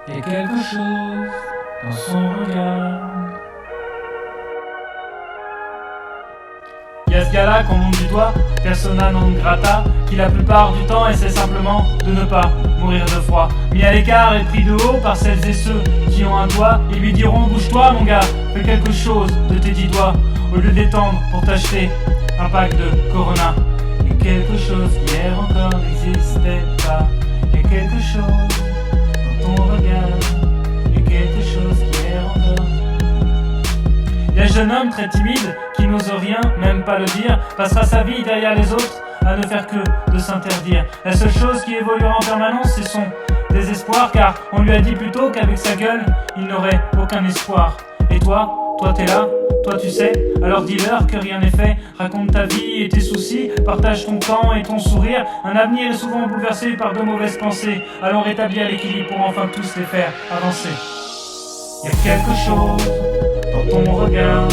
Et quelque chose dans son regard. Y a ce gars-là qu'on monte du doigt, persona non grata, qui la plupart du temps essaie simplement de ne pas mourir de froid. Mis à l'écart et pris de haut par celles et ceux qui ont un doigt, ils lui diront bouge-toi mon gars, fais quelque chose de tes 10 doigts, au lieu d'étendre pour t'acheter un pack de Corona. Y a quelque chose qui hier encore n'existait pas. Y a quelque chose dans ton regard. Y a quelque chose qui hier encore. Y a un jeune homme très timide qui n'ose rien, même pas le dire, passera sa vie derrière les autres à ne faire que de s'interdire. La seule chose qui évoluera en permanence, c'est son désespoir, car on lui a dit plus tôt qu'avec sa gueule, il n'aurait aucun espoir. Et toi t'es là, toi tu sais, alors dis-leur que rien n'est fait. Raconte ta vie et tes soucis, partage ton temps et ton sourire. Un avenir est souvent bouleversé par de mauvaises pensées. Allons rétablir l'équilibre pour enfin tous les faire avancer. Y a quelque chose dans ton regard,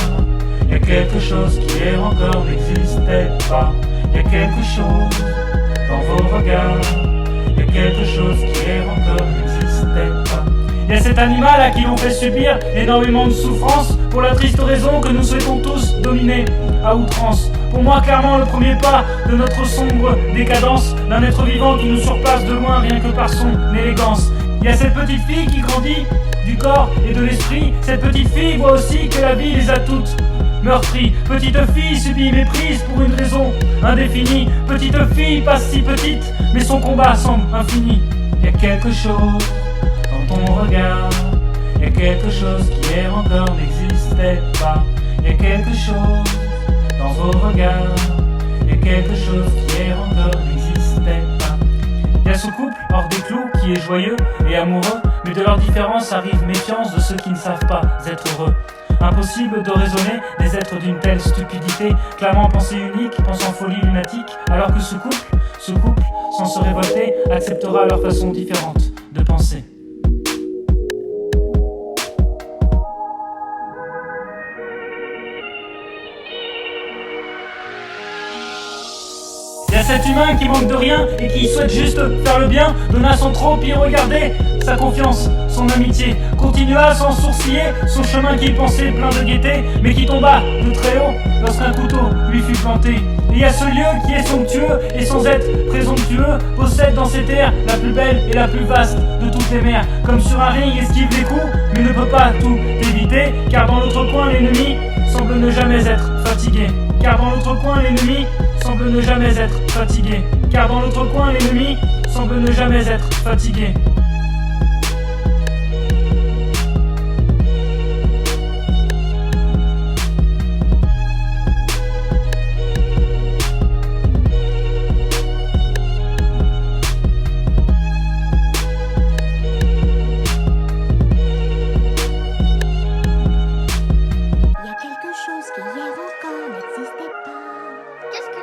y a quelque chose qui hier encore n'existait pas. Y a quelque chose dans vos regards, y a quelque chose qui hier encore n'existait pas. Y a cet animal à qui l'on fait subir énormément de souffrance, pour la triste raison que nous souhaitons tous dominer à outrance. Pour moi clairement le premier pas de notre sombre décadence, d'un être vivant qui nous surpasse de loin rien que par son élégance. Y a cette petite fille qui grandit du corps et de l'esprit. Cette petite fille voit aussi que la vie les a toutes meurtries. Petite fille subit méprise pour une raison indéfinie. Petite fille passe si petite, mais son combat semble infini. Y a quelque chose dans ton regard, y a quelque chose qui hier encore n'existait pas. Y a quelque chose dans vos regards, y a quelque chose qui hier encore n'existait pas. Y a ce couple hors des clous qui est joyeux et amoureux, mais de leur différence arrive méfiance de ceux qui ne savent pas être heureux. Impossible de raisonner des êtres d'une telle stupidité, clamant pensée unique, pensant folie lunatique, alors que ce couple, sans se révolter, acceptera leur façon différente de penser. Y a cet humain qui manque de rien et qui souhaite juste faire le bien, donna sans trop y regarder sa confiance, son amitié, continua sans sourciller son chemin qu'il pensait plein de gaieté, mais qui tomba de très haut lorsqu'un couteau lui fut planté. Et y a ce lieu qui est somptueux et sans être présomptueux, possède dans ses terres la plus belle et la plus vaste de toutes les mers. Comme sur un ring esquive les coups, mais ne peut pas tout éviter, car dans l'autre coin l'ennemi semble ne jamais être fatigué. Car dans l'autre coin l'ennemi semble ne jamais être fatigué. Car dans l'autre coin l'ennemi semble ne jamais être fatigué. Il y a quelque chose qui hier encore n'existait pas. Qu'est-ce que